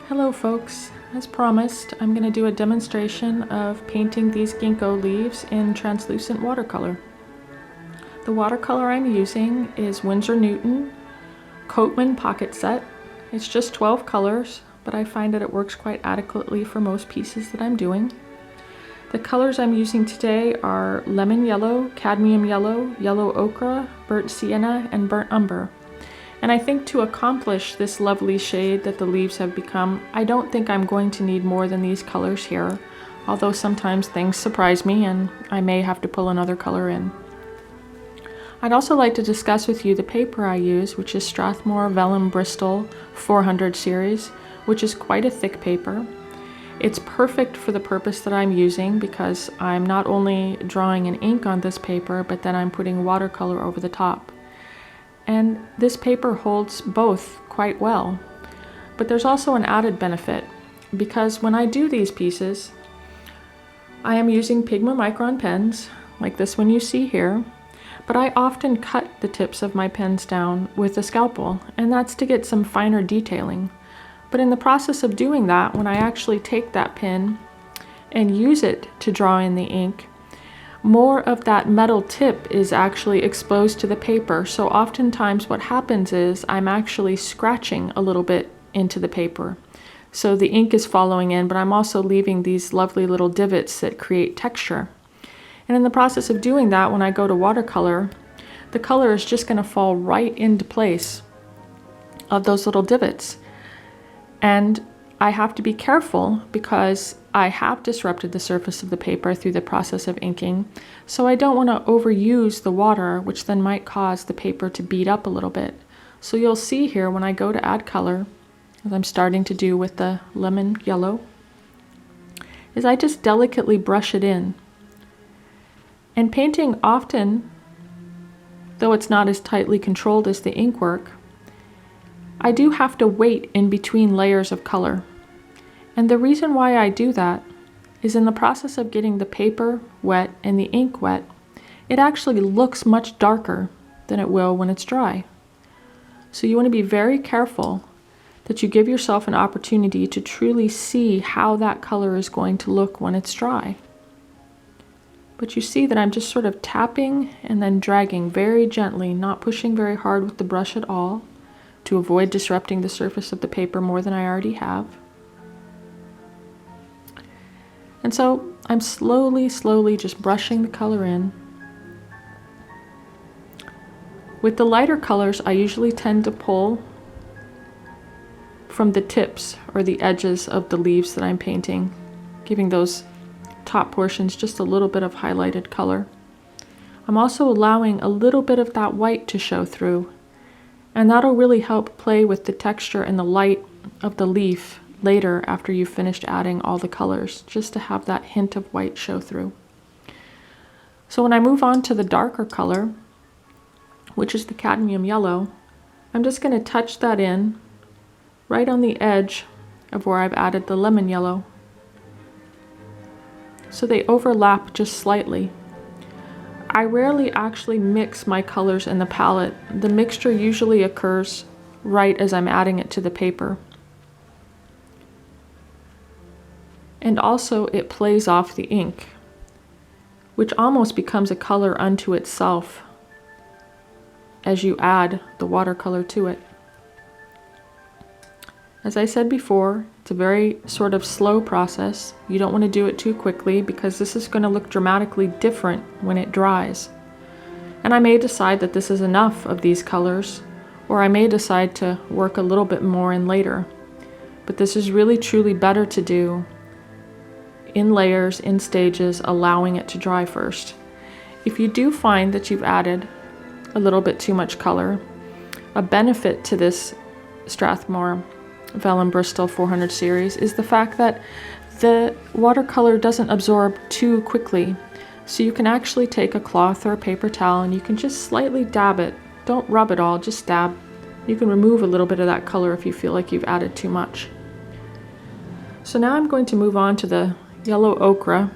Hello folks, as promised, I'm going to do a demonstration of painting these ginkgo leaves in translucent watercolor. The watercolor I'm using is Winsor Newton Coatman Pocket Set. It's just 12 colors, but I find that it works quite adequately for most pieces that I'm doing. The colors I'm using today are lemon yellow, cadmium yellow, yellow ochre, burnt sienna, and burnt umber. And I think to accomplish this lovely shade that the leaves have become, I don't think I'm going to need more than these colors here, although sometimes things surprise me and I may have to pull another color in. I'd also like to discuss with you the paper I use, which is Strathmore Vellum Bristol 400 series, which is quite a thick paper. It's perfect for the purpose that I'm using because I'm not only drawing in ink on this paper, but then I'm putting watercolor over the top. And this paper holds both quite well. But there's also an added benefit, because when I do these pieces, I am using Pigma Micron pens, like this one you see here, but I often cut the tips of my pens down with a scalpel, and that's to get some finer detailing. But in the process of doing that, when I actually take that pen and use it to draw in the ink, more of that metal tip is actually exposed to the paper. So oftentimes what happens is I'm actually scratching a little bit into the paper. So the ink is following in, but I'm also leaving these lovely little divots that create texture. And in the process of doing that, when I go to watercolor, the color is just going to fall right into place of those little divots. And I have to be careful because I have disrupted the surface of the paper through the process of inking, so I don't want to overuse the water, which then might cause the paper to bead up a little bit. So you'll see here when I go to add color, as I'm starting to do with the lemon yellow, is I just delicately brush it in. And painting often, though it's not as tightly controlled as the ink work, I do have to wait in between layers of color. And the reason why I do that is in the process of getting the paper wet and the ink wet, it actually looks much darker than it will when it's dry. So you want to be very careful that you give yourself an opportunity to truly see how that color is going to look when it's dry. But you see that I'm just sort of tapping and then dragging very gently, not pushing very hard with the brush at all, to avoid disrupting the surface of the paper more than I already have. And so I'm slowly just brushing the color in. With the lighter colors, I usually tend to pull from the tips or the edges of the leaves that I'm painting, giving those top portions just a little bit of highlighted color. I'm also allowing a little bit of that white to show through, and that'll really help play with the texture and the light of the leaf later after you've finished adding all the colors, just to have that hint of white show through. So when I move on to the darker color, which is the cadmium yellow, I'm just going to touch that in right on the edge of where I've added the lemon yellow, so they overlap just slightly. I rarely actually mix my colors in the palette. The mixture usually occurs right as I'm adding it to the paper. And also it plays off the ink, which almost becomes a color unto itself as you add the watercolor to it. As I said before, it's a very sort of slow process. You don't want to do it too quickly because this is going to look dramatically different when it dries. And I may decide that this is enough of these colors, or I may decide to work a little bit more in later. But this is really truly better to do in layers, in stages, allowing it to dry first. If you do find that you've added a little bit too much color, a benefit to this Strathmore Vellum Bristol 400 series is the fact that the watercolor doesn't absorb too quickly. So you can actually take a cloth or a paper towel and you can just slightly dab it. Don't rub it all, just dab. You can remove a little bit of that color if you feel like you've added too much. So now I'm going to move on to the yellow ochre,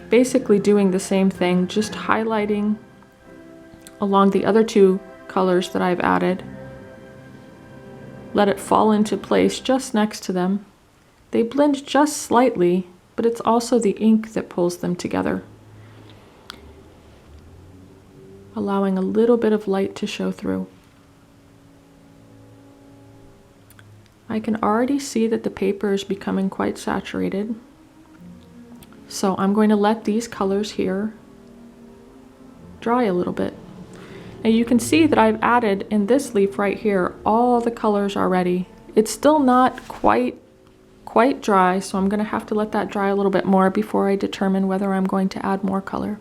basically doing the same thing, just highlighting along the other two colors that I've added. Let it fall into place just next to them, They blend just slightly, but it's also the ink that pulls them together, allowing a little bit of light to show through. I can already see that the paper is becoming quite saturated, so I'm going to let these colors here dry a little bit. Now you can see that I've added in this leaf right here all the colors already. It's still not quite dry, so I'm going to have to let that dry a little bit more before I determine whether I'm going to add more color.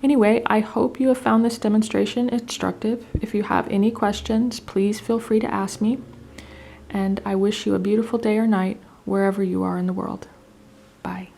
Anyway, I hope you have found this demonstration instructive. If you have any questions, please feel free to ask me. And I wish you a beautiful day or night wherever you are in the world. Bye.